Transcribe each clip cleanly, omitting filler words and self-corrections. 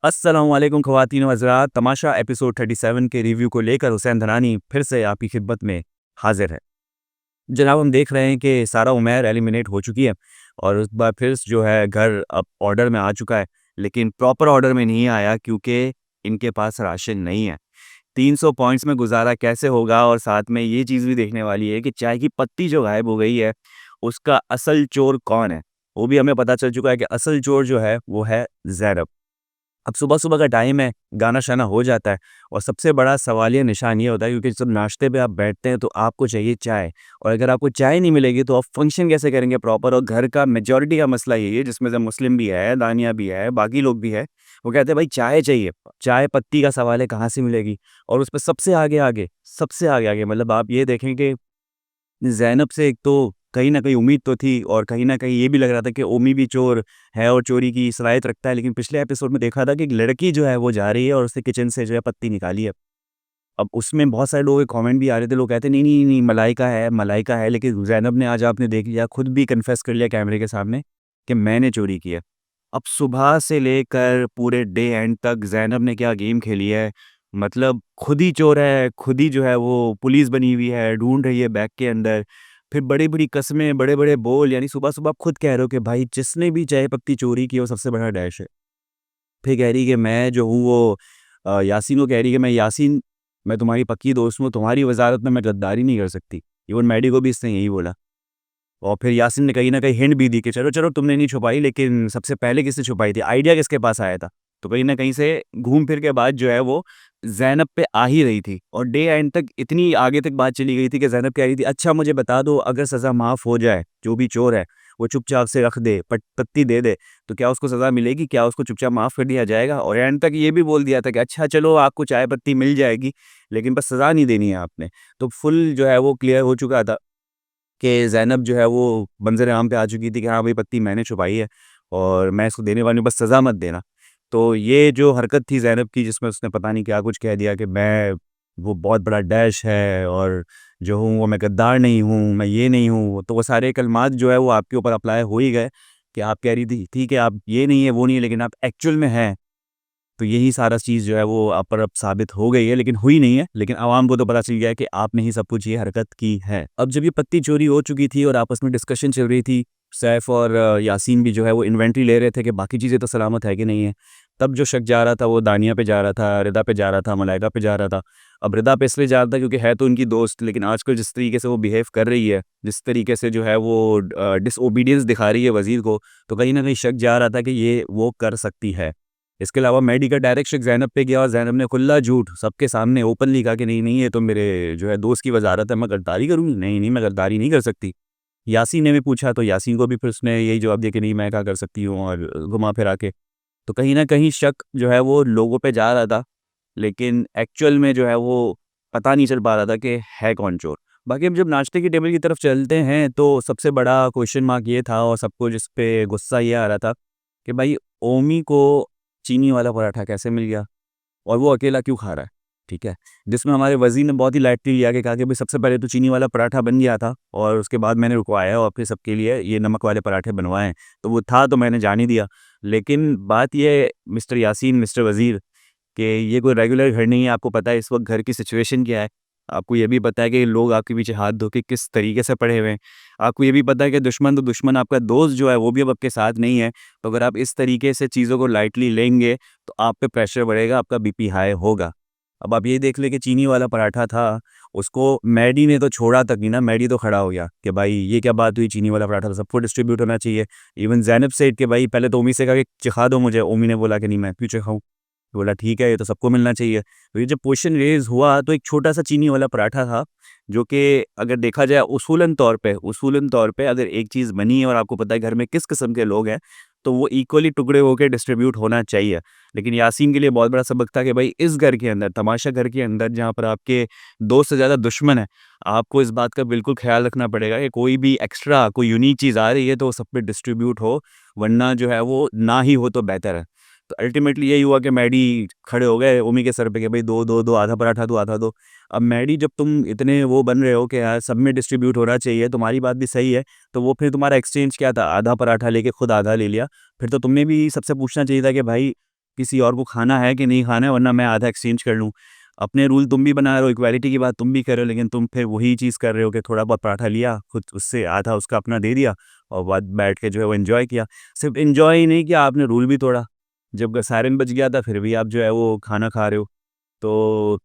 अस्सलामुअलैकुम ख़वातीन व हज़रात, तमाशा एपिसोड 37 के रिव्यू को लेकर हुसैन धनानी फिर से आपकी खिदमत में हाजिर है। जनाब, हम देख रहे हैं कि सारा उमैर एलिमिनेट हो चुकी है और उस बार फिर जो है घर अब ऑर्डर में आ चुका है, लेकिन प्रॉपर ऑर्डर में नहीं आया क्योंकि इनके पास राशन नहीं है। 300 पॉइंट्स में गुजारा कैसे होगा, और साथ में ये चीज़ भी देखने वाली है कि चाय की पत्ती जो गायब हो गई है, उसका असल चोर कौन है? वो भी हमें पता चल चुका है कि असल चोर जो है वो है ज़ैनब। अब सुबह-सुबह का टाइम है, गाना-शाना हो जाता है और सबसे बड़ा सवालिया निशान ये होता है क्योंकि जब नाश्ते पे आप बैठते हैं तो आपको चाहिए चाय, और अगर आपको चाय नहीं मिलेगी तो आप फंक्शन कैसे करेंगे प्रॉपर? और घर का मेजॉरिटी का मसला यही है, जिसमें से मुस्लिम भी है, दानिया भी है, बाकी लोग भी हैं। वो कहते हैं भाई चाय चाहिए, चाय पत्ती का सवाल है कहाँ से मिलेगी? और उसपे सबसे आगे-आगे मतलब आप ये देखें कि ज़ैनब से एक तो कहीं न कहीं उम्मीद तो थी, और कहीं न कहीं ये भी लग रहा था कि ओमी भी चोर है और चोरी की सलाहियत रखता है, लेकिन पिछले एपिसोड में देखा था कि एक लड़की जो है वो जा रही है और उसने किचन से जो है पत्ती निकाली है। अब उसमें बहुत सारे लोगों के कमेंट भी आ रहे थे, लोग कहते हैं नहीं, नहीं, नहीं, मलाइका है, लेकिन ज़ैनब ने आज आपने देख लिया, खुद भी कन्फेस कर लिया कैमरे के सामने कि मैंने चोरी की है। अब सुबह से लेकर पूरे डे एंड तक ज़ैनब ने क्या गेम खेली है, मतलब खुद ही चोर है, खुद ही जो है वो पुलिस बनी हुई है, ढूँढ रही है बैग के अंदर। फिर बड़ी-बड़ी कस्में, बड़े-बड़े बोल, यानी सुबह-सुबह आप खुद कह रहे हो कि भाई जिसने भी चाय पत्ती चोरी की है वो सबसे बड़ा डैश है। फिर कह रही कि मैं जो हूँ वो यासीन को कह रही कि मैं तुम्हारी पक्की दोस्त हूँ, तुम्हारी वज़ारत में मैं गद्दारी नहीं कर सकती। इवन मैडी को भी इसने यही बोला। और फिर यासीन ने कहीं न कहीं हिंट भी दी कि चलो, चलो तुमने नहीं छुपाई, लेकिन सबसे पहले किसने छुपाई थी? आइडिया किसके पास आया था? तो कहीं न कहीं से घूम फिर के बात जो है वो ज़ैनब पे आ ही रही थी, और डे एंड तक इतनी आगे तक बात चली गई थी कि ज़ैनब कह रही थी, अच्छा मुझे बता दो, अगर सज़ा माफ़ हो जाए, जो भी चोर है वो चुपचाप से रख दे, पत्ती दे दे, तो क्या उसको सज़ा मिलेगी? क्या उसको चुपचाप माफ़ कर दिया जाएगा? और एंड तक ये भी बोल दिया था कि अच्छा चलो आपको चाय पत्ती मिल जाएगी, लेकिन बस सज़ा नहीं देनी है आपने। तो फुल जो है वो क्लियर हो चुका था कि ज़ैनब जो है वो मंज़र-ए-आम पे आ चुकी थी कि हाँ भाई पत्ती मैंने छुपाई है और मैं इसको देने वाली हूँ, बस सज़ा मत देना। तो ये जो हरकत थी ज़ैनब की, जिसमें उसने पता नहीं क्या कुछ कह दिया कि मैं वो बहुत बड़ा डैश है और जो हूँ वो मैं गद्दार नहीं हूँ, मैं ये नहीं हूँ। तो वो सारे कलमात जो है वो आपके ऊपर अप्लाई हो ही गए कि आप कह रही थी कि आप ये नहीं है, वो नहीं है, लेकिन आप एक्चुअल में हैं। तो यही सारा चीज़ जो है वो आप पर अब साबित हो गई है, लेकिन हुई नहीं है। लेकिन आवाम को तो पता चल गया है कि आपने ही सब कुछ ये हरकत की है। अब जब ये पत्ती चोरी हो चुकी थी और आपस में डिस्कशन चल रही थी, सैफ और यासीन भी जो है वो इन्वेंटरी ले रहे थे कि बाकी चीज़ें तो सलामत है कि नहीं है। तब जो शक जा रहा था वो दानिया पे जा रहा था, रिदा पे जा रहा था, मलाइका पे जा रहा था। अब रिदा पे इसलिए जा रहा था क्योंकि है तो उनकी दोस्त, लेकिन आजकल जिस तरीके से वो बिहेव कर रही है, जिस तरीके से जो है वो डिसओबीडियंस दिखा रही है वज़ीर को, तो कहीं न कहीं शक जा रहा था कि ये वो कर सकती है। इसके अलावा मैडी का डायरेक्ट शक ज़ैनब पे गया और ज़ैनब ने खुला झूठ सबके सामने ओपनली कहा कि नहीं, नहीं, ये तो मेरे जो है दोस्त की वज़ारत है, मैं गद्दारी करूँगी? नहीं, नहीं, मैं गद्दारी नहीं कर सकती। यासीन ने भी पूछा तो यासीन को भी फिर उसने यही जवाब दिया कि नहीं, मैं क्या कर सकती हूँ, और घुमा-फिरा के। तो कहीं न कहीं शक जो है वो लोगों पे जा रहा था, लेकिन एक्चुअल में जो है वो पता नहीं चल पा रहा था कि है कौन चोर। बाकी अब जब नाश्ते की टेबल की तरफ चलते हैं तो सबसे बड़ा क्वेश्चन मार्क ये था, और सबको जिस पे गुस्सा ये आ रहा था कि भाई ओमी को चीनी वाला पराठा कैसे मिल गया और वो अकेला क्यों खा रहा है? ठीक है। जिसमें हमारे वज़ीर ने बहुत ही लाइटली लिया कि कहा कि भई सबसे पहले तो चीनी वाला पराठा बन गया था और उसके बाद मैंने रुकवाया और फिर सबके लिए ये नमक वाले पराठे बनवाए हैं। तो वो था तो मैंने जाने दिया। लेकिन बात ये है मिस्टर यासीन, मिस्टर वज़ीर, कि ये कोई रेगुलर घर नहीं है, आपको पता है इस वक़्त घर की सिचुएशन क्या है। आपको ये भी पता है कि लोग आपके पीछे हाथ धो के किस तरीके से पड़े हुए हैं। आपको ये भी पता है कि दुश्मन तो दुश्मन, आपका दोस्त जो है वो भी अब आपके साथ नहीं है। तो अगर आप इस तरीके से चीज़ों को लाइटली लेंगे तो आप पे प्रेशर बढ़ेगा, आपका बीपी हाई होगा। अब आप ये देख लें कि चीनी वाला पराठा था, उसको मैडी ने तो छोड़ा तक नहीं ना, मैडी तो खड़ा हो गया कि भाई ये क्या बात हुई, चीनी वाला पराठा तो सबको डिस्ट्रीब्यूट होना चाहिए। इवन ज़ैनब सेठ के भाई पहले तो उम्मी से कहा कि चिखा दो मुझे, उम्मी ने बोला कि नहीं मैं क्यों चिखाऊँ? तो बोला ठीक है, ये तो सबको मिलना चाहिए। तो ये जब क्वेश्चन रेज़ हुआ तो एक छोटा-सा चीनी वाला पराठा था, जो कि अगर देखा जाए उसूलन तौर पे अगर एक चीज़ बनी है और आपको पता है घर में किस किस्म के लोग हैं, तो वो इक्वली टुकड़े होके डिस्ट्रीब्यूट होना चाहिए। लेकिन यासीन के लिए बहुत बड़ा सबक था कि भाई इस घर के अंदर, तमाशा घर के अंदर जहाँ पर आपके दोस्त से ज़्यादा दुश्मन हैं, आपको इस बात का बिल्कुल ख़्याल रखना पड़ेगा कि कोई भी एक्स्ट्रा कोई यूनिक चीज़ आ रही है तो वो सब पे डिस्ट्रीब्यूट हो, वरना जो है वो ना ही हो तो बेहतर है। तो अल्टीमेटली यही हुआ कि मैडी खड़े हो गए ओमी के सर पे कि भाई दो, दो, दो, आधा पराठा दो, आधा दो। अब मैडी जब तुम इतने वो बन रहे हो कि यार सब में डिस्ट्रीब्यूट होना चाहिए, तुम्हारी बात भी सही है, तो वो फिर तुम्हारा एक्सचेंज क्या था? आधा पराठा लेके खुद आधा ले लिया। फिर तो तुमने भी सबसे पूछना चाहिए था कि भाई किसी और को खाना है कि नहीं खाना है, वरना मैं आधा एक्सचेंज कर लूँ। अपने रूल तुम भी बना रहे हो, इक्वालिटी की बात तुम भी कर रहे हो, लेकिन तुम फिर वही चीज़ कर रहे हो कि थोड़ा बहुत पराठा लिया, खुद उससे आधा उसका अपना दे दिया और बाद बैठ के जो है वो एन्जॉय किया। सिर्फ़ एन्जॉय ही नहीं किया, आपने रूल भी तोड़ा। जब सायरन बज गया था फिर भी आप जो है वो खाना खा रहे हो। तो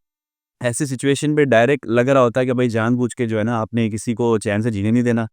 ऐसी सिचुएशन पे डायरेक्ट लग रहा होता है कि भाई जानबूझ के जो है ना आपने किसी को चैन से जीने नहीं देना,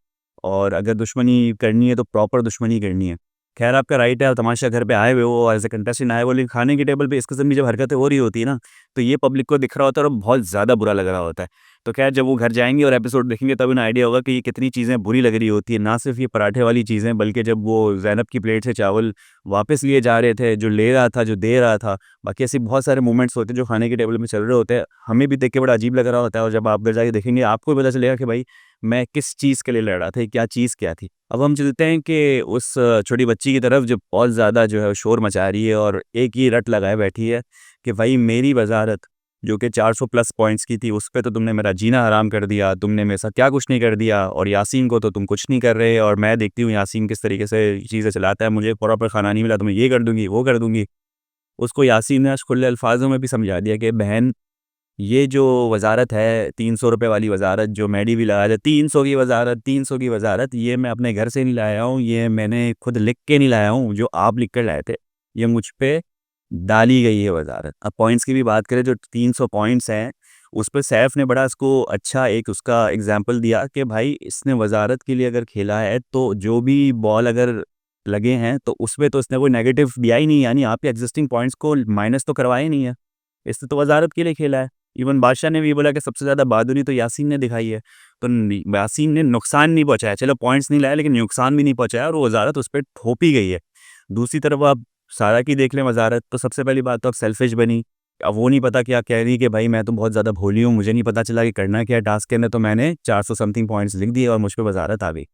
और अगर दुश्मनी करनी है तो प्रॉपर दुश्मनी करनी है। ख़ैर आपका राइट है, आप तमाशा घर पे आए हुए हो और एज़ अ कंटेस्टेंट आए हुए हो, लेकिन खाने की टेबल पे इस किस्म की जब हरकतें हो रही होती है ना, तो ये पब्लिक को दिख रहा होता है और बहुत ज़्यादा बुरा लग रहा होता है। तो ख़ैर जब वो घर जाएँगे और एपिसोड देखेंगे तब उन्हें आइडिया होगा कि ये कितनी चीज़ें बुरी लग रही होती हैं। ना सिर्फ़ ये पराठे वाली चीज़ें, बल्कि जब वो ज़ैनब की प्लेट से चावल वापस लिए जा रहे थे, जो ले रहा था, जो दे रहा था, बाकी ऐसे बहुत सारे मोमेंट्स होते हैं जो खाने की टेबल में चल रहे होते हैं। हमें भी देख के बड़ा अजीब लग रहा होता है, और जब आप घर जाके देखेंगे आपको भी पता चलेगा कि भाई मैं किस चीज़ के लिए लड़ रहा था, ये क्या चीज़ क्या थी। अब हम चलते हैं कि उस छोटी बच्ची की तरफ जो बहुत ज़्यादा जो है वो शोर मचा रही है और एक ही रट लगाए बैठी है कि भाई मेरी वज़ारत जो कि 400 प्लस पॉइंट्स की थी, उस पे तो तुमने मेरा जीना हराम कर दिया, तुमने मेरे साथ क्या कुछ नहीं कर दिया, और यासीन को तो तुम कुछ नहीं कर रहे, और मैं देखती हूँ यासीन किस तरीके से चीज़ें चलाता है, मुझे प्रॉपर खाना नहीं मिला तो मैं ये कर दूँगी, वो कर दूँगी। उसको यासीन ने आज खुले अल्फाज़ों में भी समझा दिया कि बहन, ये जो वज़ारत है ₹300 वाली वज़ारत जो मैडी भी लगा रहा है, 300 की वज़ारत, 300 की वज़ारत, ये मैं अपने घर से नहीं लाया हूँ, ये मैंने खुद लिख के नहीं लाया हूँ, जो आप लिख कर लाए थे। ये मुझ पे डाली गई है वज़ारत। अब पॉइंट्स की भी बात करें, जो 300 पॉइंट्स हैं, उस पे सैफ ने बड़ा इसको अच्छा एक उसका एग्ज़ाम्पल दिया कि भाई इसने वज़ारत के लिए अगर खेला है, तो जो भी बॉल अगर लगे हैं, तो उसमें तो इसने कोई नेगेटिव दिया ही नहीं, यानी आपके एक्सिस्टिंग पॉइंट्स को माइनस तो करवाया ही नहीं है। इसने तो वज़ारत के लिए खेला है। इवन बादशाह ने भी बोला कि सबसे ज़्यादा बहादुरी तो यासीन ने दिखाई है। तो यासीन ने नुकसान नहीं पहुँचाया, चलो पॉइंट्स नहीं लाया लेकिन नुकसान भी नहीं पहुँचाया, और वो वज़ारत उस पे थोपी गई है। दूसरी तरफ आप सारा की देख लें वज़ारत, तो सबसे पहली बात तो आप सेल्फ़िश बनी। अब वो नहीं पता क्या कह रही कि भाई मैं तो बहुत ज़्यादा भोली हूँ, मुझे नहीं पता चला कि करना क्या है टास्क के अंदर, तो मैंने 400 समथिंग पॉइंट्स लिख दिए और मुझ पे वज़ारत आ गई।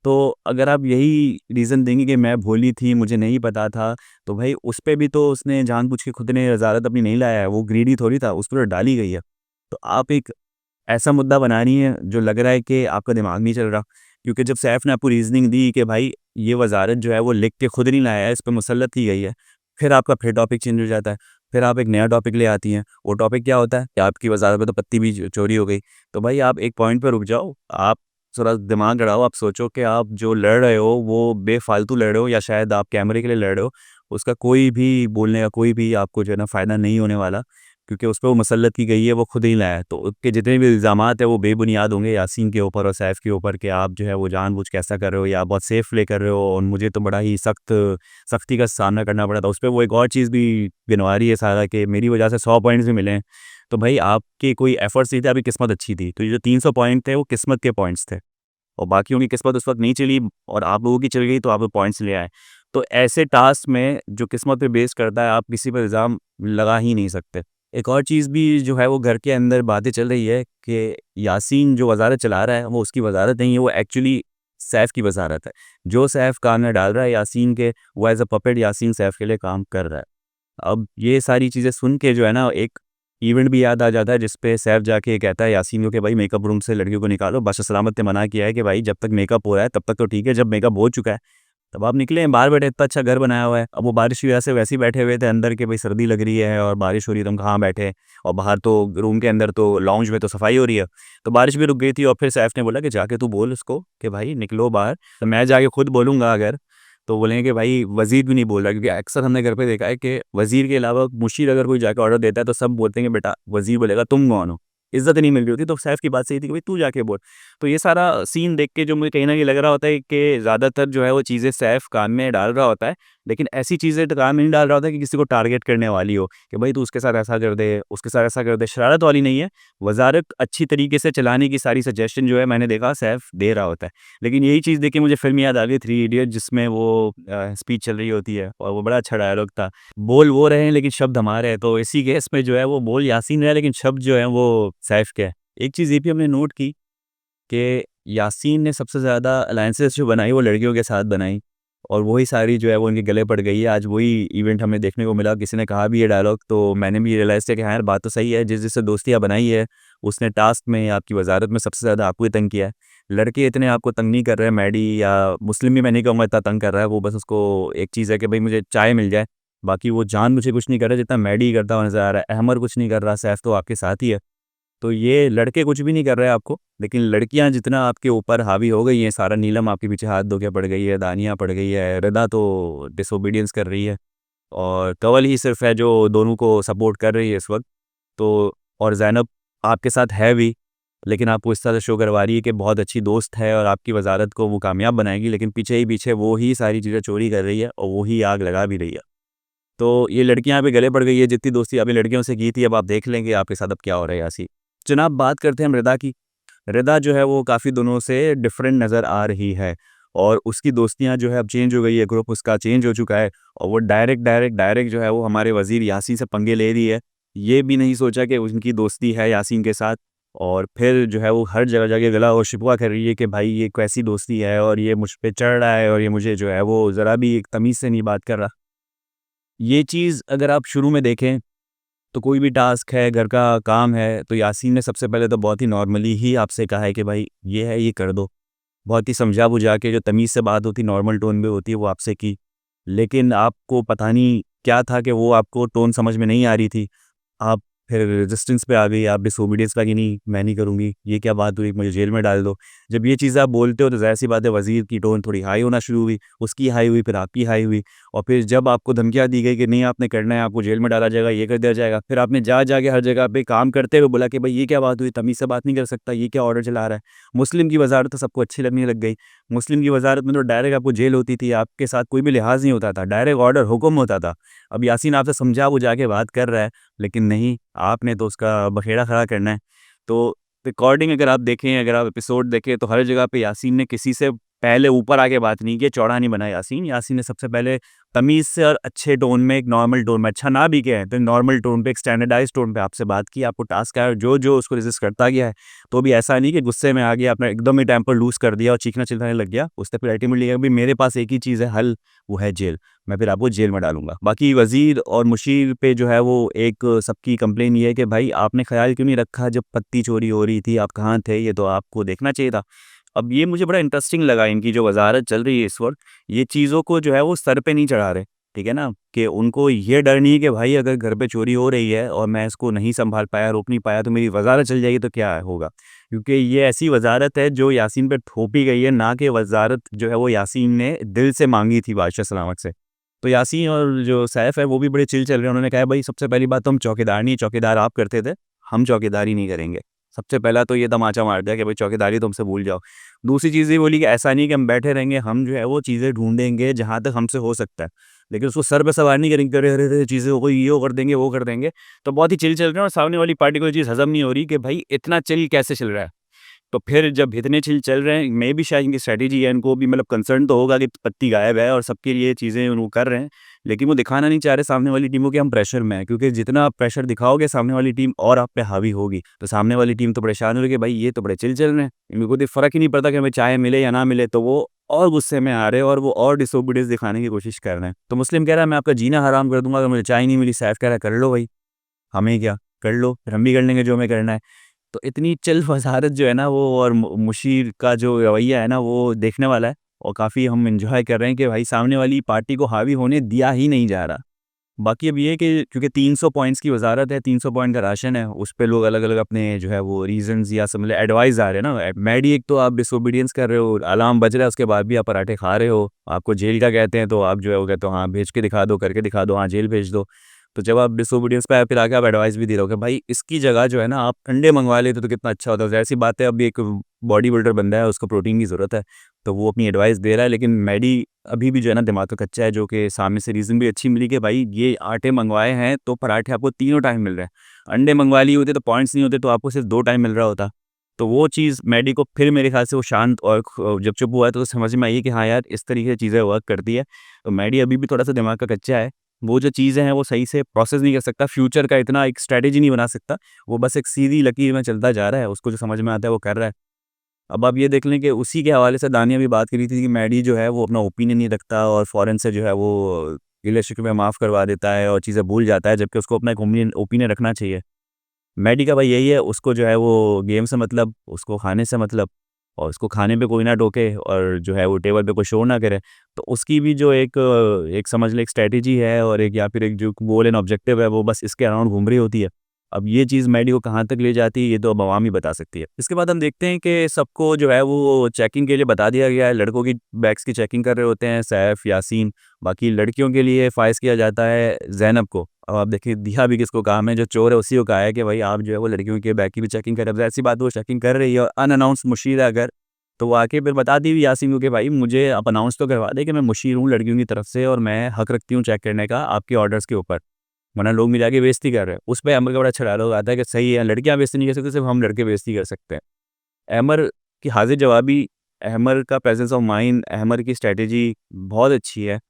तो अगर आप यही रीज़न देंगे कि मैं भोली थी, मुझे नहीं पता था, तो भाई उस पे भी तो उसने जानबूझ के खुद ने वज़ारत अपनी नहीं लाया है, वो ग्रीडी थोड़ी था, उस पे तो डाली गई है। तो आप एक ऐसा मुद्दा बना रही हैं जो लग रहा है कि आपका दिमाग नहीं चल रहा, क्योंकि जब सैफ ने आपको रीज़निंग दी कि भाई ये वज़ारत जो है वो लिख के खुद नहीं लाया है, इस पे मुसल्लत की गई है, फिर आपका फिर टॉपिक चेंज हो जाता है। फिर आप एक नया टॉपिक ले आती हैं, वो टॉपिक क्या होता है कि आपकी वज़ारत में तो पत्ती भी चोरी हो गई। तो भाई आप एक पॉइंट पे रुक जाओ, आप थोड़ा दिमाग लड़ाओ, आप सोचो कि आप जो लड़ रहे हो वो बेफ़ालतू लड़ रहे हो, या शायद आप कैमरे के लिए लड़ रहे हो, उसका कोई भी बोलने का कोई भी आपको जो है ना फ़ायदा नहीं होने वाला। क्योंकि उस पे वो मसल्लत की गई है, वो खुद ही लाया है। तो उसके जितने भी इल्ज़ामात हैं वो बेबुनियाद होंगे यासीन के ऊपर और सैफ के ऊपर कि आप जो है वो जानबूझ के ऐसा कर रहे हो या आप बहुत सेफ प्ले कर रहे हो, और मुझे तो बड़ा ही सख्ती का सामना करना पड़ा था। उस पे वो एक और चीज़ भी गिनवा रही है सारा कि मेरी वजह से 100 पॉइंट्स भी मिले हैं। तो भाई आपके कोई एफर्ट्स नहीं थे, आपकी किस्मत अच्छी थी। तो ये जो 300 पॉइंट थे वो किस्मत के पॉइंट्स थे, और बाकियों की किस्मत उस वक़्त नहीं चली और आप लोगों की चल गई, तो आप वो पॉइंट्स ले आए। तो ऐसे टास्क में जो किस्मत पे बेस करता है, आप किसी पे इल्ज़ाम लगा ही नहीं सकते। एक और चीज़ भी जो है वो घर के अंदर बातें चल रही है कि यासीन जो वज़ारत चला रहा है वो उसकी वज़ारत नहीं है, वो एक्चुअली सैफ की वज़ारत है। जो सैफ कान में डाल रहा है यासीन के, वो as a puppet Yasin Saif के लिए काम कर रहा है। अब ये सारी चीज़ें सुन के जो है ना एक इवेंट भी याद आ जाता है, जिस पे सैफ जाके कहता है यासीन को कि भाई मेकअप रूम से लड़कियों को निकालो। बादशाह सलामत ने मना किया है कि भाई जब तक मेकअप हो रहा है तब तक तो ठीक है, जब मेकअप हो चुका है तब आप निकले हैं, बाहर बैठे, इतना अच्छा घर बनाया हुआ है। अब वो बारिश की वजह से वैसे ही बैठे हुए थे अंदर के, भाई सर्दी लग रही है और बारिश हो रही है, तो हम कहाँ बैठे, और बाहर तो रूम के अंदर तो लाउंज में तो सफाई हो रही है। तो बारिश भी रुक गई थी और फिर सैफ ने बोला कि जाके तू बोल उसको कि भाई निकलो बाहर। तो मैं जाके खुद बोलूँगा अगर, तो बोलेंगे कि भाई वज़ीर भी नहीं बोल रहा, क्योंकि अक्सर हमने घर पे देखा है कि वज़ीर के अलावा मुशीर अगर कोई जाके ऑर्डर देता है तो सब बोलते हैं कि बेटा वज़ीर बोलेगा तुम कौन हो? इज़्ज़त नहीं मिल रही होती, तो सैफ की बात सही थी कि भाई तू जाके बोल। तो ये सारा सीन देख के जो मुझे कहीं न कहीं लग रहा होता है कि ज़्यादातर जो है वो चीज़ें सैफ कान में डाल रहा होता है, लेकिन ऐसी चीज़ें तो कान में नहीं डाल रहा होता कि किसी को टारगेट करने वाली हो, कि भाई तू उसके साथ ऐसा कर दे, उसके साथ ऐसा कर दे, शरारत वाली नहीं है। वज़ारत अच्छी तरीके से चलाने की सारी सजेशन जो है मैंने देखा सैफ दे रहा होता है। लेकिन यही चीज़ देख के मुझे फ़िल्म याद आ गई थ्री इडियट, जिसमें वो स्पीच चल रही होती है और वो बड़ा अच्छा डायलॉग था। बोल वो रहे हैं लेकिन शब्द हमारे हैं, तो इसी केस में जो है वो बोल यासीन रहा है लेकिन शब्द जो हैं वो सैफ के हैं। एक चीज़ ये भी हमने नोट की कि यासीन ने सबसे ज़्यादा अलायंसेस जो बनाई वो लड़कियों के साथ बनाई, और वही सारी जो है वो उनके गले पड़ गई है। आज वही इवेंट हमें देखने को मिला, किसी ने कहा भी ये डायलॉग, तो मैंने भी रियलाइज़ किया कि हाँ यार बात तो सही है, जिस जिससे दोस्तियाँ बनाई है उसने टास्क में आपकी वज़ारत में सबसे ज़्यादा आपको ही तंग किया है। लड़के इतने आपको तंग नहीं कर रहे हैं, मैडी या मुस्लिम भी मैं नहीं कहूँगा इतना तंग कर रहा है, वो बस उसको एक चीज़ है कि भाई मुझे चाय मिल जाए, बाकी वो जानबूझ के कुछ नहीं कर रहा जितना मैडी करता हुआ नज़र आ रहा है। अहमर कुछ नहीं कर रहा, सैफ तो आपके साथ ही है। तो ये लड़के कुछ भी नहीं कर रहे आपको, लेकिन लड़कियां जितना आपके ऊपर हावी हो गई हैं, सारा नीलम आपके पीछे हाथ धो के पड़ गई है, दानिया पड़ गई है, रिदा तो डिसोबीडियंस कर रही है, और कंवल ही सिर्फ है जो दोनों को सपोर्ट कर रही है इस वक्त। तो और ज़ैनब आपके साथ है भी, लेकिन आपको इस तरह से शो करवा रही है कि बहुत अच्छी दोस्त है और आपकी वजारत को वो कामयाब बनाएगी, लेकिन पीछे ही पीछे वो ही सारी चीज़ें चोरी कर रही है और वो ही आग लगा भी रही है। तो ये लड़कियां यहाँ पे गले पड़ गई है, जितनी दोस्ती आपने लड़कियों से की थी अब आप देख लेंगे आपके साथ अब क्या हो रहा है यासी। जनाब बात करते हैं हम रिदा की। रिदा जो है वो काफ़ी दिनों से डिफरेंट नज़र आ रही है, और उसकी दोस्तियां जो है अब चेंज हो गई है, ग्रुप उसका चेंज हो चुका है, और वो डायरेक्ट जो है वो हमारे वज़ीर यासीन से पंगे ले रही है। ये भी नहीं सोचा कि उनकी दोस्ती है यासीन के साथ, और फिर जो है वो हर जगह जाके गला और शिकवा कर रही है कि भाई ये कैसी दोस्ती है, और ये मुझ पे चढ़ रहा है, और ये मुझे जो है वो ज़रा भी एक तमीज़ से नहीं बात कर रहा। ये चीज़ अगर आप शुरू में देखें तो कोई भी टास्क है, घर का काम है, तो यासीन ने सबसे पहले तो बहुत ही नॉर्मली ही आपसे कहा है कि भाई ये है, ये कर दो। बहुत ही समझा-बुझा के जो तमीज़ से बात होती है, नॉर्मल टोन में होती है, वो आपसे की। लेकिन आपको पता नहीं क्या था कि वो आपको टोन समझ में नहीं आ रही थी। आप फिर रेजिस्टेंस पे आ गई, आप डिसोबीडियंस का कि नहीं मैं नहीं करूँगी, ये क्या बात हुई, मुझे जेल में डाल दो। जब ये चीज़ आप बोलते हो तो ज़ाहिर-सी बात है वज़ीर की टोन थोड़ी हाई होना शुरू हुई, उसकी हाई हुई, फिर आपकी हाई हुई, और फिर जब आपको धमकियाँ दी गई कि नहीं आपने करना है, आपको जेल में डाला जाएगा, ये कर दिया जाएगा, फिर आपने जा के हर जगह पे काम करते हुए बोला कि भाई ये क्या बात हुई, तमीज़ से बात नहीं कर सकता, ये क्या ऑर्डर चला रहा है। मुस्लिम की वज़ारत तो सबको अच्छी लगने लग गई। मुस्लिम की वज़ारत में तो डायरेक्ट आपको जेल होती थी, आपके साथ कोई भी लिहाज़ नहीं होता था, डायरेक्ट ऑर्डर हुक्म होता था। अब यासीन आपसे समझा-बुझा के बात कर रहा है, लेकिन नहीं, आपने तो उसका बखेड़ा खड़ा करना है। तो रिकॉर्डिंग अगर आप देखें, अगर आप एपिसोड देखें, तो हर जगह पे यासीन ने किसी से पहले ऊपर आके बात नहीं की, चौड़ा नहीं बना यासीन। यासीन ने सबसे पहले तमीज़ से और अच्छे टोन में, एक नॉर्मल टोन में, अच्छा ना भी कहे तो नॉर्मल टोन पे, एक स्टैंडर्डाइज़्ड टोन पे आपसे बात की, आपको टास्क आया और जो-जो उसको रेज़िस्ट करता गया है, तो भी ऐसा नहीं कि गुस्से में आ गया, आपने एकदम ही टेम्पर लूज़ कर दिया और चीखना-चिल्लाने लग गया। उसने फिर अल्टीमेटली कहा, "भई मेरे पास एक ही चीज़ है हल, वो है जेल। मैं फिर आपको जेल में डालूँगा।" बाकी वज़ीर और मुशीर पे जो है वो एक सबकी कंप्लेन ये है कि भाई आपने ख़्याल क्यों नहीं रखा जब पत्ती चोरी हो रही थी, आप कहाँ थे? ये तो आपको देखना चाहिए था। अब ये मुझे बड़ा इंटरेस्टिंग लगा, इनकी जो वज़ारत चल रही है इस वक़्त, ये चीज़ों को जो है वो सर पे नहीं चढ़ा रहे, ठीक है ना? कि उनको ये डर नहीं है कि भाई अगर घर पे चोरी हो रही है और मैं इसको नहीं सँभाल पाया, रोक नहीं पाया, तो मेरी वज़ारत चल जाएगी तो क्या होगा? क्योंकि ये ऐसी वज़ारत है जो यासीन पे थोपी गई है, ना कि वज़ारत जो है वो यासीन ने दिल से माँगी थी बादशाह सलामत से। तो यासीन और जो सैफ है वो भी बड़े चिल चल रहे हैं। उन्होंने कहा है भाई सबसे पहली बात तो हम चौकीदार नहीं, चौकीदार आप करते थे, हम चौकीदारी नहीं करेंगे। सबसे पहला तो ये तमाचा मार दिया कि भाई चौकीदारी तो हमसे भूल जाओ। दूसरी चीज़ ये बोली कि ऐसा नहीं कि हम बैठे रहेंगे, हम जो है वो चीज़ें ढूँढेंगे जहाँ तक हमसे हो सकता है। लेकिन उसको सर पे सवार नहीं करेंगे, अरे, अरे, अरे चीज़ें हो गई, ये कर देंगे, वो कर देंगे। तो बहुत ही चिल चल रहे हैं, और सामने वाली पार्टी को ये चीज़ हज़म नहीं हो रही कि भाई इतना चिल कैसे चल रहा है। तो फिर जब इतने चिल चल रहे हैं, मे बी शायद इनकी स्ट्रैटेजी है, इनको भी मतलब कंसर्न तो होगा कि पत्ती गायब है और सबके लिए चीज़ें वो कर रहे हैं, लेकिन वो दिखाना नहीं चाह रहे सामने वाली टीम को कि हम प्रेशर में हैं, क्योंकि जितना आप प्रेशर दिखाओगे सामने वाली टीम और आप पे हावी होगी। तो सामने वाली टीम तो परेशान हो रही है कि भाई ये तो बड़े चिल चल रहे हैं, इनको तो फ़र्क ही नहीं पड़ता कि हमें चाय मिले या ना मिले, तो वो और गुस्से में आ रहे हैं और वो और डिसोबीडियंस दिखाने की कोशिश कर रहे हैं। तो मुस्लिम कह रहा है मैं आपका जीना हराम कर दूँगा अगर मुझे चाय नहीं मिली, सैफ कह रहा है कर लो भाई, हमें क्या, कर लो, फिर हम भी कर लेंगे जो हमें करना है। तो इतनी चिल वज़ारत जो है ना वो, और मुशीर का जो रवैया है ना वो देखने वाला है, और काफ़ी हम एन्जॉय कर रहे हैं कि भाई सामने वाली पार्टी को हावी होने दिया ही नहीं जा रहा। बाकी अब ये है कि क्योंकि 300 पॉइंट्स की वज़ारत है, 300 पॉइंट का राशन है, उस पे लोग अलग-अलग अपने जो है वो रीज़न्स या मतलब एडवाइस आ रहे हैं ना। मैडी एक तो आप डिसोबीडियंस कर रहे हो, अलार्म बज रहा है उसके बाद भी आप पराठे खा रहे हो, आपको जेल का कहते हैं तो आप जो है वो कहते हो हाँ भेज के दिखा दो, करके दिखा दो, हाँ जेल भेज दो। तो जब आप डिसोबीडियंस पे आए फिर आके आप एडवाइस भी दे रहे हो कि भाई इसकी जगह जो है ना आप अंडे मंगवा लेते तो कितना अच्छा होता। ज़ाहिर-सी बात है, अभी एक बॉडी बिल्डर बंदा है, उसको प्रोटीन की ज़रूरत है, तो वो अपनी एडवाइस दे रहा है, लेकिन मैडी अभी भी जो है ना दिमाग तो कच्चा है, जो कि सामने से रीज़न भी अच्छी मिली कि भाई ये आटे मंगवाए हैं तो पराठे आपको तीनों टाइम मिल रहे हैं। अंडे मंगवा लिए होते तो पॉइंट्स नहीं होते, तो आपको सिर्फ 2 टाइम मिल रहा होता। तो वो चीज़ मैडी को फिर मेरे ख़्याल से वो शांत और जब चुप हुआ है तो समझ में आई कि हाँ यार इस तरीके से चीज़ें वर्क करती है। तो मैडी अभी भी थोड़ा-सा दिमाग का कच्चा है। वो जो चीज़ें हैं वो सही से प्रोसेस नहीं कर सकता, फ्यूचर का इतना एक स्ट्रैटेजी नहीं बना सकता। वो बस एक सीधी लकीर में चलता जा रहा है, उसको जो समझ में आता है वो कर रहा है। अब आप ये देख लें कि उसी के हवाले से दानिया भी बात करी थी कि मैडी जो है वो अपना ओपिनियन नहीं रखता और फ़ौरन से जो है वो गिले-शिकवे माफ़ करवा देता है और चीज़ें भूल जाता है, जबकि उसको अपना एक ओपिनियन ओपिनियन रखना चाहिए। मैडी का भाई यही है, उसको जो है वो गेम से मतलब, उसको खाने से मतलब, और उसको खाने पे कोई ना टोके और जो है वो टेबल पे कोई शोर ना करे। तो उसकी भी जो एक समझ लें एक स्ट्रैटेजी है और एक या फिर एक जो गोल एंड ऑब्जेक्टिव है वो बस इसके अराउंड घूम रही होती है। अब ये चीज़ मैडी को कहाँ तक ले जाती है ये तो अब अवाम ही बता सकती है। इसके बाद हम देखते हैं कि सबको जो है वो चेकिंग के लिए बता दिया गया है। लड़कों की बैग्स की चेकिंग कर रहे होते हैं सैफ, यासीन। बाकी लड़कियों के लिए फ़ाइज़ किया जाता है ज़ैनब को। अब आप देखिए दिया भी किसको काम है, जो चोर है उसी को कहा है कि भाई आप जो है वो लड़कियों के बैग की भी चेकिंग करें। अब ज़ाहिर-सी बात है वो चेकिंग कर रही है और अनअनाउंस मुशीर है अगर, तो वो आके फिर बताती हुई यासीन को कि भाई मुझे आप अनाउंस तो करवा दें कि मैं मुशीर हूँ लड़कियों की तरफ से और मैं हक रखती हूँ चेक करने का आपके ऑर्डर्स के ऊपर। वरना लोग मेरी आके बेइज़्ज़ती कर रहे हैं। उस पे अमर का बड़ा अच्छा डायलॉग आता है कि सही है, लड़कियाँ बेइज़्ज़ती नहीं कर सकती, सिर्फ़ हम लड़के बेइज़्ज़ती कर सकते हैं। अमर की हाज़िर-जवाबी, अमर का प्रेज़ेंस ऑफ माइंड, अमर की स्ट्रैटेजी बहुत अच्छी है।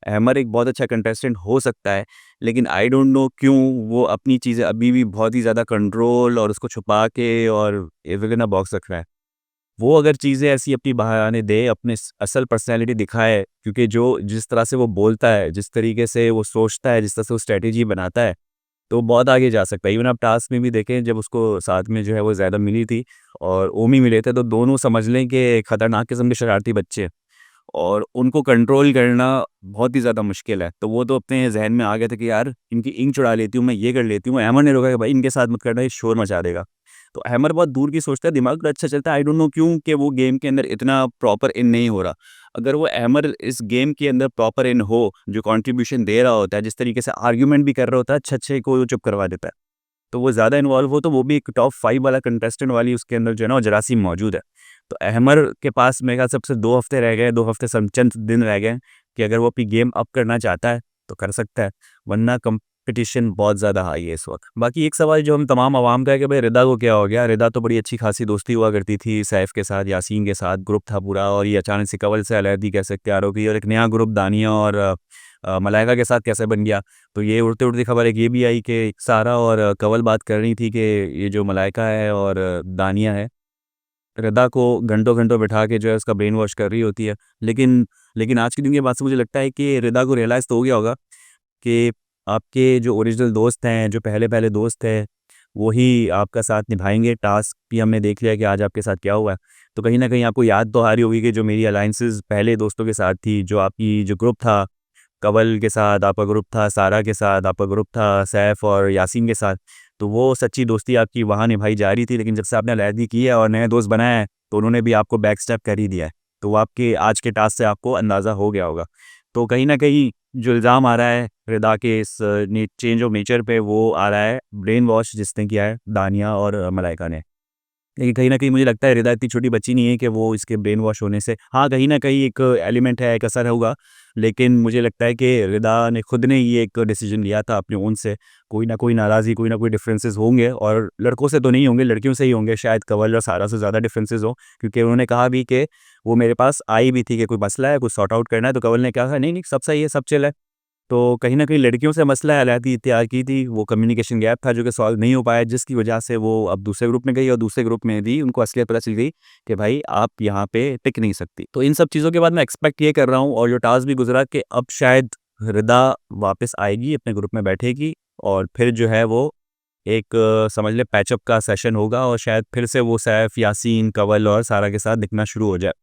अमर एक बहुत अच्छा कंटेस्टेंट हो सकता है, लेकिन आई डोंट नो क्यों वो अपनी चीज़ें अभी भी बहुत ही ज़्यादा कंट्रोल और उसको छुपा के और ए विल इन अ बॉक्स रख रहा है। वो अगर चीज़ें ऐसी अपनी बाहर आने दे, अपनी असल पर्सनैलिटी दिखाए, क्योंकि जो जिस तरह से वो बोलता है, जिस तरीके से वो सोचता है, जिस तरह से वो स्ट्रैटेजी बनाता है, तो बहुत आगे जा सकता है। इवन आप टास्क में भी देखें जब उसको साथ में जो है वो ज़्यादा मिली थी और ओमी मिले थे, तो दोनों समझ लें कि खतरनाक किस्म के शरारती बच्चे हैं और उनको कंट्रोल करना बहुत ही ज़्यादा मुश्किल है। तो वो तो अपने ज़हन में आ गए थे कि यार इनकी इंक चुरा लेती हूँ, मैं ये कर लेती हूँ। अहमद ने रोका कि भाई इनके साथ मत करना, ये शोर मचा देगा। तो अहमद बहुत दूर की सोचता है, दिमाग बड़ा अच्छा चलता है। आई डोंट नो क्यों कि वो गेम के अंदर इतना प्रॉपर इन नहीं हो रहा। अगर वो अहमद इस गेम के अंदर प्रॉपर इन हो, जो कंट्रीब्यूशन दे रहा होता है, जिस तरीके से आर्गुमेंट भी कर रहा होता है, अच्छे-अच्छे को वो चुप करवा देता है। तो वो ज़्यादा इन्वॉल्व हो तो वो भी एक टॉप 5 वाला कंटेस्टेंट वाली उसके अंदर जो है ना वो जरासीम मौजूद है। तो अहमद के पास मेरे ख्याल से अब से 2 हफ्ते रह गए, 2 हफ्ते सम चंद दिन रह गए हैं कि अगर वो अपनी गेम अप करना चाहता है, तो कर सकता है, वरना कॉम्पिटिशन बहुत ज़्यादा हाई है इस वक़्त। बाकी एक सवाल जो हम तमाम अवाम का है कि भाई रिदा को क्या हो गया? रिदा तो बड़ी अच्छी खासी दोस्ती हुआ करती थी सैफ के साथ, यासीन के साथ, ग्रुप था पूरा और ये अचानक से कंवल से अलहदगी कह सकते हैं आरोपी और एक नया ग्रुप दानिया और मलाइका के साथ कैसे बन गया? तो ये उड़ती-उड़ती खबर एक ये भी आई कि सारा और कंवल बात कर रही थी कि ये जो मलाइका है और दानिया है, रिदा को घंटों-घंटों बिठा के जो है उसका ब्रेन वॉश कर रही होती है। लेकिन आज के दिन की बात से मुझे लगता है कि रिदा को रियलाइज़ तो हो गया होगा कि आपके जो ओरिजिनल दोस्त हैं, जो पहले-पहले दोस्त थे, वो ही आपका साथ निभाएँगे। टास्क भी हमने देख लिया कि आज आपके साथ क्या हुआ है। तो कहीं न कहीं आपको याद तो आ रही होगी कि जो मेरी अलायंसेज़ पहले दोस्तों के साथ थी, जो आपकी जो ग्रुप था, कंवल के साथ आपका ग्रुप था, सारा के साथ आपका ग्रुप था, सैफ और यासीन के साथ। तो वो सच्ची दोस्ती आपकी वहाँ निभाई जा रही थी, लेकिन जब से आपने अलहदगी की है और नए दोस्त बनाए हैं, तो उन्होंने भी आपको बैकस्टेप कर ही दिया है। तो वो आपके आज के टास्क से आपको अंदाज़ा हो गया होगा। तो कहीं न कहीं जो इल्ज़ाम आ रहा है रिदा के इस चेंज ऑफ नेचर पे वो आ रहा है ब्रेन वॉश जिसने किया है दानिया और मलाइका ने। लेकिन कहीं न कहीं मुझे लगता है रिदा इतनी छोटी बच्ची नहीं है कि वो इसके ब्रेन वॉश होने से हाँ, कहीं न कहीं एक एलिमेंट है, एक असर होगा। लेकिन मुझे लगता है कि रिदा ने खुद ने ये एक डिसीज़न लिया था अपने ओन से। कोई ना कोई नाराज़गी, कोई ना कोई डिफरेंसेस होंगे और लड़कों से तो नहीं होंगे, लड़कियों से ही होंगे शायद कंवल और सारा से ज़्यादा डिफरेंसेस हों। क्योंकि उन्होंने कहा भी कि वो मेरे पास आई भी थी कि कोई मसला है, कुछ सॉर्ट आउट करना है, तो कंवल ने कहा, "नहीं, नहीं, सब सही है, सब चिल है।" तो कहीं न कहीं लड़कियों से मसला अलहदगी तैयार की थी, वो कम्युनिकेशन गैप था जो कि सॉल्व नहीं हो पाया जिसकी वजह से वो अब दूसरे ग्रुप में गई और दूसरे ग्रुप में भी उनको असलियत पता चल गई कि भाई आप यहाँ पे टिक नहीं सकती। तो इन सब चीज़ों के बाद मैं एक्सपेक्ट ये कर रहा हूँ और जो टास्क भी गुज़रा कि अब शायद रिदा वापस आएगी, अपने ग्रुप में बैठेगी और फिर जो है वो एक समझ लें पैचअप का सेशन होगा और शायद फिर से वो सैफ, यासीन, कंवल और सारा के साथ दिखना शुरू हो जाए।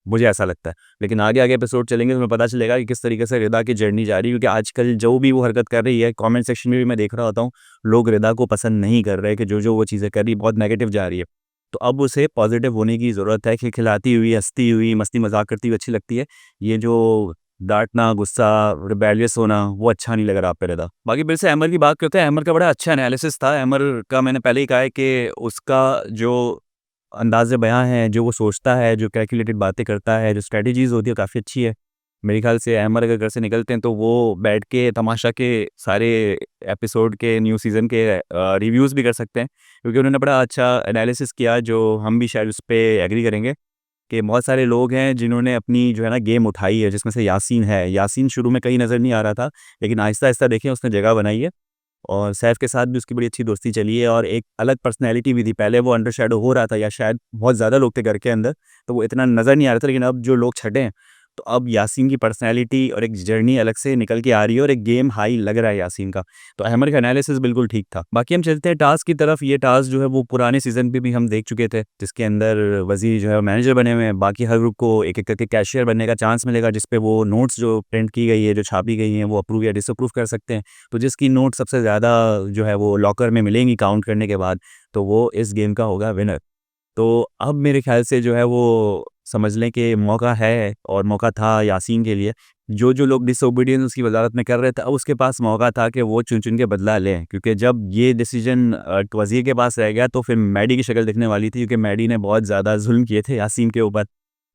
मुझे ऐसा लगता है। लेकिन आगे-आगे एपिसोड चलेंगे तो हमें पता चलेगा कि किस तरीके से रिदा की जर्नी जा रही है क्योंकि आजकल जो भी वो हरकत कर रही है, कमेंट सेक्शन में भी मैं देख रहा होता हूँ, लोग रिदा को पसंद नहीं कर रहे कि जो-जो वो चीज़ें कर रही है, बहुत नेगेटिव जा रही है। तो अब उसे पॉज़िटिव होने की ज़रूरत है, खिलखिलाती हुई, हँसती हुई, मस्ती-मज़ाक करती हुई अच्छी लगती है। ये जो डाँटना, गुस्सा, रिबेलियस होना, वो अच्छा नहीं लग रहा पे रिदा। बाकी फिर से अमर की बात करते हैं, अमर का बड़ा अच्छा एनालिसिस था। अमर का मैंने पहले ही कहा है कि उसका जो अंदाज़े बयाँ है, जो वो सोचता है, जो कैलकुलेटेड बातें करता है, जो स्ट्रैटेजीज़ होती है, काफ़ी अच्छी है। मेरे ख़्याल से अमर अगर घर से निकलते हैं, तो वो बैठ के तमाशा के सारे एपिसोड के न्यू सीज़न के रिव्यूज़ भी कर सकते हैं, क्योंकि उन्होंने बड़ा अच्छा एनालिसिस किया, जो हम भी शायद उस पे एग्री करेंगे कि बहुत सारे लोग हैं, जिन्होंने अपनी जो है ना गेम उठाई है, जिसमें से यासीन है। यासीन शुरू में कहीं नज़र नहीं आ रहा था, लेकिन आहिस्ता-आहिस्ता देखें उसने जगह बनाई है। और सैफ के साथ भी उसकी बड़ी अच्छी दोस्ती चली है और एक अलग पर्सनैलिटी भी थी। पहले वो अंडर शैडो हो रहा था या शायद बहुत ज़्यादा लोग थे घर के अंदर, तो वो इतना नज़र नहीं आ रहा था, लेकिन अब जो लोग छँटे हैं, तो अब यासीन की पर्सनैलिटी और एक जर्नी अलग से निकल के आ रही है और एक गेम हाई लग रहा है यासीन का। तो अहमद का एनालिसिस बिल्कुल ठीक था। बाकी हम चलते हैं टास्क की तरफ। ये टास्क जो है वो पुराने सीज़न पे भी हम देख चुके थे, जिसके अंदर वज़ीर जो है मैनेजर बने हुए हैं। बाकी हर ग्रुप को एक-एक करके कैशियर बनने का चांस मिलेगा, जिस पे वो नोट्स जो प्रिंट की गई है, जो छापी गई हैं, वो अप्रूव या डिसअप्रूव कर सकते हैं। तो जिसकी नोट सबसे ज़्यादा जो है वो लॉकर में मिलेंगी काउंट करने के बाद, तो वो इस गेम का होगा विनर। तो अब मेरे ख़्याल से जो है वो समझ लें कि मौका है और मौका था यासीन के लिए। जो लोग डिसोबीडियंस उसकी वज़ारत में कर रहे थे, अब उसके पास मौका था कि वो चुन-चुन के बदला लें। क्योंकि जब ये डिसीज़न वज़ीर के पास रह गया तो फिर मैडी की शक्ल दिखने वाली थी, क्योंकि मैडी ने बहुत ज़्यादा ज़ुल्म किए थे यासीन के ऊपर।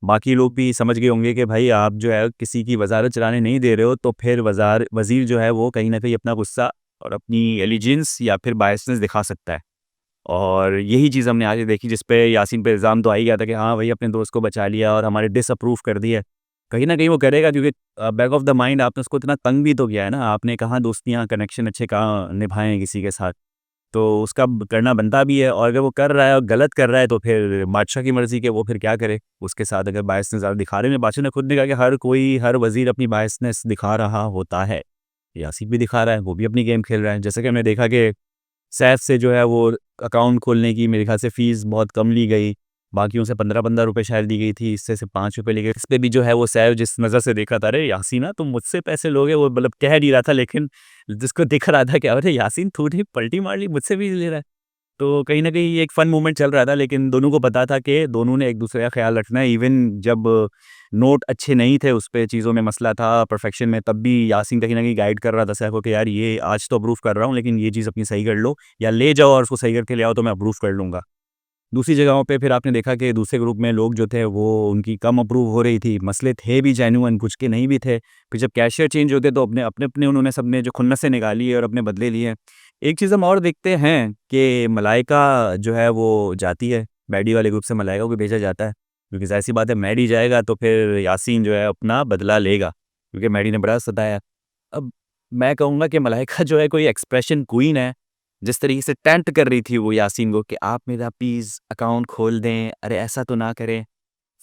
बाकी लोग भी समझ गए होंगे कि भाई आप जो है किसी की वज़ारत चलाने नहीं दे रहे हो, तो फिर वज़ीर जो है वो कहीं न कहीं अपना गुस्सा और अपनी एलिजेंस या फिर बायसनेस दिखा सकता है। और यही चीज़ हमने आज देखी, जिस पे यासीन पे इल्ज़ाम तो आ ही गया था कि हाँ भाई, अपने दोस्त को बचा लिया और हमारे डिसअप्रूव कर दिया। कहीं न कहीं वो करेगा, क्योंकि बैक ऑफ द माइंड आपने उसको इतना तंग भी तो किया है ना, आपने कहाँ दोस्तियाँ, कनेक्शन अच्छे कहाँ निभाए हैं किसी के साथ। तो उसका करना बनता भी है, और अगर वो कर रहा है और गलत कर रहा है तो फिर बादशाह की मर्ज़ी कि वो फिर क्या करे। उसके साथ अगर बायसनेस ज़्यादा दिखा रहे हैं, बादशाह ने खुद ने कहा कि हर वज़ीर अपनी बायसनेस दिखा रहा होता है। यासीन भी दिखा रहा है, वो भी अपनी गेम खेल रहा है। जैसे कि हमने देखा कि सैफ से जो है वो अकाउंट खोलने की मेरे ख़्याल से फ़ीस बहुत कम ली गई। बाकियों से 15-15 रुपए शायद दी गई थी, इससे सिर्फ़ ₹5 लिए गए। इस पे भी जो है वो सैफ जिस नज़र से देखा था, अरे यासीन तुम मुझसे पैसे लोगे, वो मतलब कह नहीं रहा था, लेकिन जिसको दिख रहा था कि अरे यासीन तूने पलटी मार ली, मुझसे भी ले रहा है। तो कहीं न कहीं ये एक फ़न मोमेंट चल रहा था, लेकिन दोनों को पता था कि दोनों ने एक-दूसरे का ख़्याल रखना है। इवन जब नोट अच्छे नहीं थे, उस पे चीज़ों में मसला था, परफ़ेक्शन में, तब भी यासीन कहीं न कहीं गाइड कर रहा था सैफ को कि यार ये आज तो अप्रूव कर रहा हूँ, लेकिन ये चीज़ अपनी सही कर लो, या ले जाओ और उसको सही करके ले आओ तो मैं अप्रूव कर लूँगा। दूसरी जगहों पे फिर आपने देखा कि दूसरे ग्रुप में लोग जो थे वो उनकी कम अप्रूव हो रही थी, मसले थे भी जेन्युइन, कुछ के नहीं भी थे। फिर जब कैशियर चेंज होते तो अपने-अपने उन्होंने सबने जो खुन्नसें निकाली और अपने बदले लिए। एक चीज़ हम और देखते हैं कि मलाइका जो है वो जाती है, मैडी वाले ग्रुप से मलाइका को भेजा जाता है, क्योंकि ज़ाहिर-सी बात है मैडी जाएगा तो फिर यासीन जो है अपना बदला लेगा, क्योंकि मैडी ने बड़ा सताया। अब मैं कहूँगा कि मलाइका जो है कोई एक्सप्रेशन क्वीन है। जिस तरीके से टेम्प्ट कर रही थी वो यासीन को कि आप मेरा प्लीज़ अकाउंट खोल दें, अरे ऐसा तो ना करें।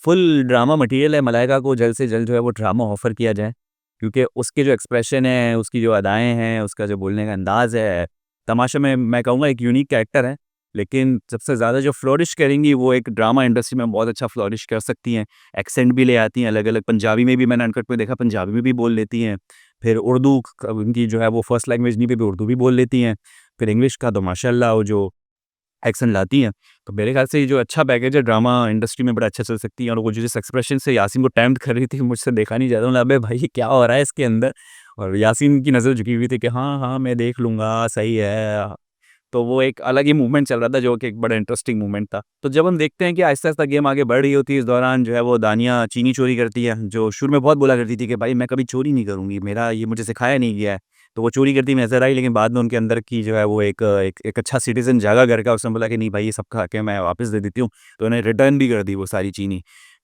फुल ड्रामा मटीरियल है, मलाइका को जल्द से जल्द जो है वो ड्रामा ऑफ़र किया जाए, क्योंकि उसके जो एक्सप्रेशन है, उसकी जो अदाएँ हैं, उसका जो बोलने का अंदाज़ है, तमाशा में मैं कहूँगा एक यूनिक कैरेक्टर है। लेकिन सबसे ज़्यादा जो फ्लोरिश करेंगी वो एक ड्रामा इंडस्ट्री में बहुत अच्छा फ्लोरिश कर सकती हैं। एक्सेंट भी ले आती हैं अलग-अलग, पंजाबी में भी मैंने अनकट में देखा, पंजाबी में भी बोल लेती हैं। फिर उर्दू उनकी जो है वो फर्स्ट लैंग्वेज नहीं पे भी उर्दू भी बोल लेती हैं। फिर इंग्लिश का तो माशाअल्लाह वो जो एक्सेंट लाती हैं। तो मेरे ख़्याल से ये जो अच्छा पैकेज है ड्रामा इंडस्ट्री में बड़ा अच्छा चल सकती है, और वो जो जिस एक्सप्रेशन से यासीन को टेम्प्ट कर रही थी, मुझसे देखा नहीं जाता। मतलब अबे भाई ये क्या हो रहा है इसके अंदर? और यासीन की नज़र झुकी हुई थी कि हाँ, हाँ, मैं देख लूँगा, सही है। तो वो एक अलग ही मूवमेंट चल रहा था, जो कि एक बड़ा इंटरेस्टिंग मूवमेंट था। तो जब हम देखते हैं कि आहिस्ता-आहिस्ता गेम आगे बढ़ रही होती है, इस दौरान जो है वो दानिया चीनी चोरी करती है, जो शुरू में बहुत बोला करती थी कि भाई मैं कभी चोरी नहीं करूँगी, मेरा ये मुझे सिखाया नहीं गया है। तो वो चोरी करती नज़र आई, लेकिन बाद में उनके अंदर की जो है वो एक अच्छा सिटीज़न जागा घर का, उसने बोला कि नहीं भाई ये सबका हक है, मैं वापस दे देती हूँ। तो उन्हें रिटर्न भी कर दी वो सारी चीनी।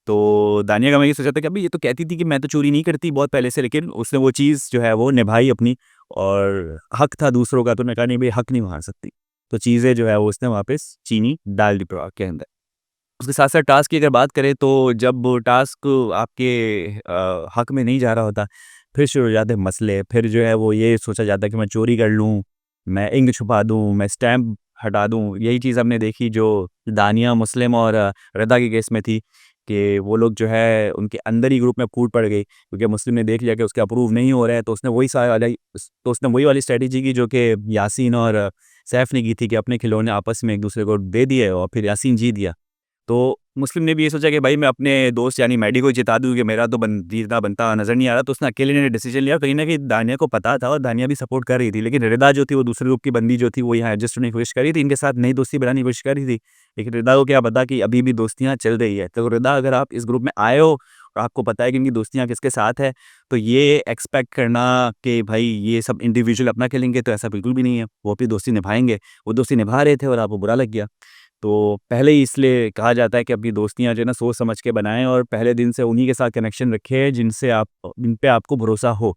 तो दानिया का मैं ये सोचा था कि अभी ये तो कहती थी कि मैं तो चोरी नहीं करती बहुत पहले से, लेकिन उसने वो चीज़ जो है वो निभाई अपनी, और हक था दूसरों का, तो उन्होंने कहा नहीं भई हक नहीं मार सकती। तो चीज़ें जो है वो उसने वापस चीनी डाल दी प्रभाव के अंदर। उसके साथ-साथ टास्क की अगर बात करें तो जब टास्क आपके हक में नहीं जा रहा होता, फिर शुरू हो जाते हैं मसले। फिर जो है वो ये सोचा जाता है कि मैं चोरी कर लूँ, मैं इंक छुपा दूँ, मैं स्टैम्प हटा दूँ। यही चीज़ हमने देखी जो दानिया मुस्लिम और रदा के केस में थी, कि वो लोग जो है उनके अंदर ही ग्रुप में फूट पड़ गई, क्योंकि मुस्लिम ने देख लिया कि उसके अप्रूव नहीं हो रहा है, तो उसने वही वाली स्ट्रैटेजी की जो कि यासीन और सैफ ने की थी, कि अपने खिलौने आपस में एक-दूसरे को दे दिए और फिर यासीन जीत गया। तो मुस्लिम ने भी ये सोचा कि भाई मैं अपने दोस्त यानी मैडी को ही जिता दूँ, कि मेरा तो जीतना बनता नज़र नहीं आ रहा, तो उसने अकेले ने डिसीजन लिया। कहीं न कहीं दानिया को पता था और दानिया भी सपोर्ट कर रही थी, लेकिन रिदा जो थी वो दूसरे ग्रुप की बंदी जो थी वो यहाँ एडजस्ट होने की कोशिश कर रही थी, इनके साथ नई दोस्ती बनाने की कोशिश कर रही थी। लेकिन रिदा को क्या पता कि अभी भी दोस्तियाँ चल रही है। तो रिदा, अगर आप इस ग्रुप में आए हो और आपको पता है कि इनकी दोस्तियाँ किसके साथ है, तो ये एक्सपेक्ट करना कि भाई ये सब इंडिविजुअल अपना खेलेंगे, तो ऐसा बिल्कुल भी नहीं है। वो अपनी दोस्ती निभाएँगे। वो दोस्ती निभा रहे थे और आपको बुरा लग गया। तो पहले ही इसलिए कहा जाता है कि अपनी दोस्तियाँ जो है ना सोच समझ के बनाएँ, और पहले दिन से उन्हीं के साथ कनेक्शन रखें जिन पे आपको भरोसा हो।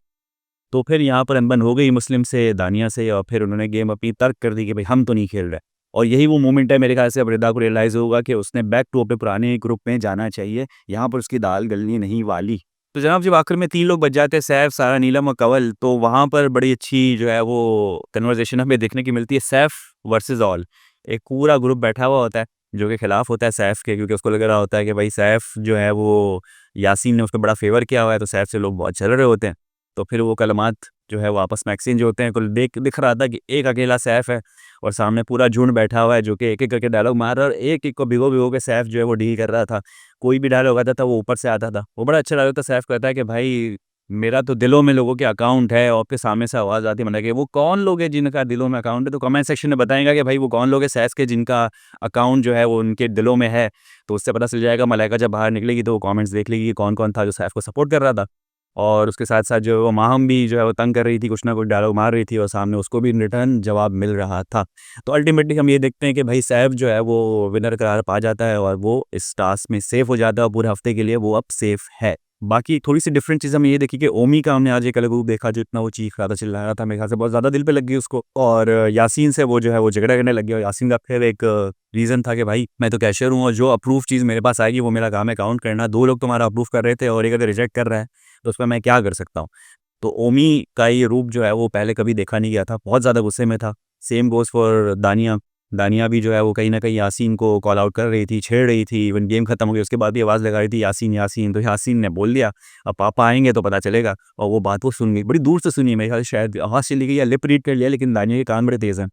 तो फिर यहाँ पर अनबन हो गई मुस्लिम से, दानिया से, और फिर उन्होंने गेम अपनी तर्क कर दी कि भाई हम तो नहीं खेल रहे। और यही वो मोमेंट है मेरे ख़्याल से, अब रिदा को रियलाइज़ होगा कि उसने बैक टू अपने पुराने ग्रुप में जाना चाहिए। यहाँ पर उसकी दाल गलनी नहीं वाली। तो जनाब जब आखिर में 3 लोग बच जाते हैं, सैफ, सारा, नीलम और कंवल, तो वहाँ पर बड़ी अच्छी जो है वो कन्वर्सेशन हमें देखने की मिलती है, सैफ वर्सेस ऑल। एक पूरा ग्रुप बैठा हुआ होता है, जो कि खिलाफ होता है सैफ के, क्योंकि उसको लग रहा होता है कि भाई सैफ जो है वो यासीन ने उसको बड़ा फेवर किया हुआ है, तो सैफ से लोग बहुत जल रहे होते हैं। तो फिर वो कलमात जो है वो आपस में एक्सचेंज होते हैं। कुल दिख रहा था कि एक अकेला सैफ है और सामने पूरा झुंड बैठा हुआ है, जो कि एक-एक करके डायलॉग मार रहा है और एक-एक को भिगो-भिगो के सैफ जो है वो डील कर रहा था। कोई भी डायलॉग आता था वो ऊपर से आता था। वो बड़ा अच्छा डायलॉग था, सैफ कहता है कि भाई मेरा तो दिलों में लोगों के अकाउंट है, और फिर सामने से आवाज़ आती है मना के, वो कौन लोग हैं जिनका दिलों में अकाउंट है? तो कमेंट सेक्शन में बताएगा कि भाई वो कौन लोग हैं सैफ के जिनका अकाउंट जो है वो उनके दिलों में है। तो उससे पता चल जाएगा, मलाइका जब बाहर निकलेगी तो वो कमेंट्स देख लेगी कि कौन-कौन था जो सैफ को सपोर्ट कर रहा था। और उसके साथ-साथ जो है वो माहम भी जो है वो तंग कर रही थी, कुछ ना कुछ डायलॉग मार रही थी और सामने उसको भी इन रिटर्न जवाब मिल रहा था। तो अल्टीमेटली हम ये देखते हैं कि भाई सैफ जो है वो विनर करार पा जाता है और वो इस टास्क में सेफ हो जाता है और पूरे हफ्ते के लिए वो अब सेफ है। बाकी थोड़ी-सी डिफरेंट चीज़ हमने ये देखी कि ओमी का हमने आज एक अलग रूप देखा, जो इतना वो चीख रहा था, चिल्ला रहा था, मेरे ख़्याल से बहुत ज़्यादा दिल पे लग गई उसको। और यासीन से वो जो है वो झगड़ा करने लग गया और यासीन का फिर एक रीज़न था कि भाई मैं तो कैशियर हूँ और जो अप्रूव चीज़ मेरे पास आएगी वो मेरा काम है काउंट करना। 2 लोग तुम्हारा अप्रूव कर रहे थे और एक अगर रिजेक्ट कर रहा है, तो उसमें मैं क्या कर सकता हूँ? तो ओमी का ये रूप जो है वो पहले कभी देखा नहीं गया था, बहुत ज़्यादा गुस्से में था। सेम गोज़ फॉर दानिया। दानिया भी जो है वो कहीं न कहीं यासीन को कॉल आउट कर रही थी, छेड़ रही थी, इवन गेम खत्म हो गई उसके बाद भी आवाज़ लगा रही थी यासीन, यासीन। तो यासीन ने बोल दिया, अब पापा आएँगे तो पता चलेगा, और वो बात वो सुन गई। बड़ी दूर से सुनी है, मेरे ख्याल से शायद आवाज़ चली गई या लिप रीड कर लिया, लेकिन दानिया के कान बड़े तेज़ हैं,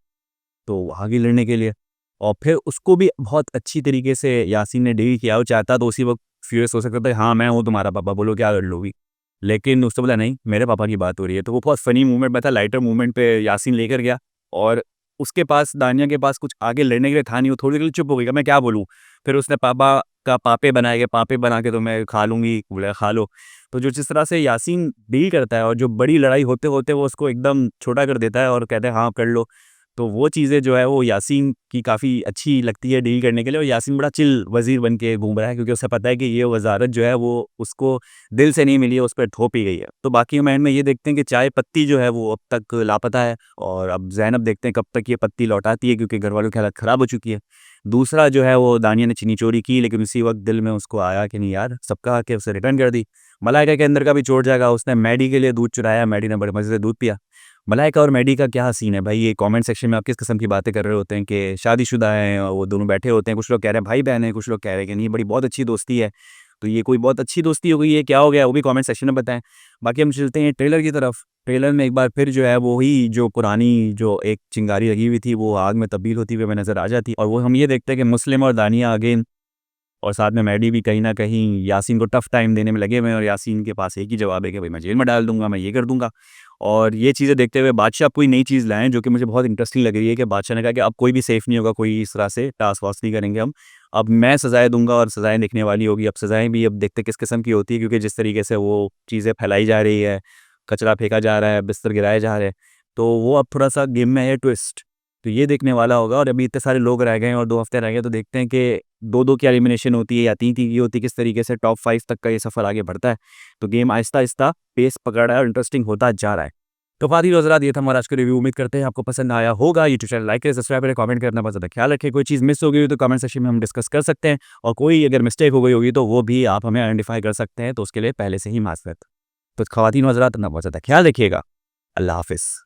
तो वो आ गई लड़ने के लिए। और फिर उसको भी बहुत अच्छी तरीके से यासीन ने डील किया। वो चाहता तो उसी वक़्त फ्यूरियस हो सकता था, हाँ, मैं हूँ तुम्हारा पापा, बोलो क्या लड़ लोगी। लेकिन उसने बोला नहीं, मेरे पापा की बात हो रही है। तो वो बहुत फ़नी मूवमेंट में था, लाइटर मूवमेंट पे यासीन लेकर गया और उसके पास, दानिया के पास कुछ आगे लड़ने के लिए था नहीं, वो थोड़ी देर के लिए चुप हो गई, मैं क्या बोलूँ? फिर उसने पापा का पापे बनाए गए, पापे बना के तो मैं खा लूँगी, बोला खा लो। तो जो जिस तरह से यासीन डील करता है और जो बड़ी लड़ाई होते-होते वो उसको एकदम छोटा कर देता है और कहता है हाँ, कर लो। तो वो चीज़ें जो है वो यासीन की काफ़ी अच्छी लगती है डील करने के लिए, और यासीन बड़ा चिल वज़ीर बन के घूम रहा है, क्योंकि उसे पता है कि ये वज़ारत जो है वो उसको दिल से नहीं मिली है, उस पे थोपी गई है। तो बाकी हम एंड में ये देखते हैं कि चाय पत्ती जो है वो अब तक लापता है, और अब ज़ैनब देखते हैं कब तक ये पत्ती लौटाती है, क्योंकि घरवालों की हालत ख़राब हो चुकी है। दूसरा जो है वो दानिया ने चीनी चोरी की, लेकिन उसी वक़्त दिल में उसको आया कि नहीं यार, सबका हक है, उसे रिटर्न कर दी। मलाइका के अंदर का भी चोट जागा, उसने मैडी के लिए दूध चुराया, मैडी ने बड़े मज़े से दूध पिया। मलाइका और मैडी का क्या सीन है भाई, ये कमेंट सेक्शन में आप किस किस्म की बातें कर रहे होते हैं कि शादीशुदा हैं और वो दोनों बैठे होते हैं, कुछ लोग कह रहे हैं भाई-बहन हैं, कुछ लोग कह रहे हैं कि नहीं बड़ी बहुत अच्छी दोस्ती है। तो ये कोई बहुत अच्छी दोस्ती हो गई है, क्या हो गया? वो भी कमेंट सेक्शन में बताएँ। बाकी हम चलते हैं ट्रेलर की तरफ। ट्रेलर में एक बार फिर जो है वो ही जो पुरानी जो एक चिंगारी लगी हुई थी, वो आग में तब्दील होती हुई हमें नज़र आ जाती, और वो हम ये देखते हैं कि मुस्लिम और दानिया अगेन, और साथ में मैडी भी कहीं न कहीं यासीन को टफ़ टाइम देने में लगे हुए हैं, और यासीन के पास एक ही जवाब है कि भई मैं जेल में डाल दूँगा, मैं ये कर दूँगा। और ये चीज़ें देखते हुए बादशाह कोई नई चीज़ लाएँ जो कि मुझे बहुत इंटरेस्टिंग लग रही है, कि बादशाह ने कहा कि अब कोई भी सेफ़ नहीं होगा, कोई इस तरह से टास्क-वास्क नहीं करेंगे हम। अब मैं सज़ाएँ दूँगा और सज़ाएँ दिखने वाली होगी। अब सज़ाएँ भी अब देखते हैं किस किस्म की होती है, क्योंकि जिस तरीके से वो चीज़ें फैलाई जा रही है, कचरा फेंका जा रहा है, बिस्तर गिराए जा रहे हैं, तो वो अब थोड़ा-सा गेम में है ट्विस्ट। तो ये देखने वाला होगा, और अभी इतने सारे लोग रह गए हैं और 2 हफ्ते रह गए, तो देखते हैं कि 2-2 की एलिमिनेशन होती है या 3-3 की होती है, किस तरीके से टॉप 5 तक का ये सफ़र आगे बढ़ता है। तो गेम आहिस्ता-आहिस्ता पेस पकड़ रहा है और इंटरेस्टिंग होता जा रहा है। तो फ़ातिल हज़रात, ये था हमारा आज का रिव्यू। उम्मीद करते हैं आपको पसंद आया होगा। यूट्यूब चैनल लाइक करें, सब्सक्राइब करें, कमेंट करना बहुत ज़्यादा ख्याल रखें। कोई चीज़ मिस हो गई हो तो कमेंट सेक्शन में हम डिस्कस कर सकते हैं, और कोई अगर मिस्टेक हो गई होगी तो वो भी आप हमें आइडेंटिफ़ाई कर सकते हैं, तो उसके लिए पहले से ही माज़रत। तो ख़वातीन हज़रात, अपना बहुत ज़्यादा ख्याल रखिएगा। अल्लाह हाफ़िज़।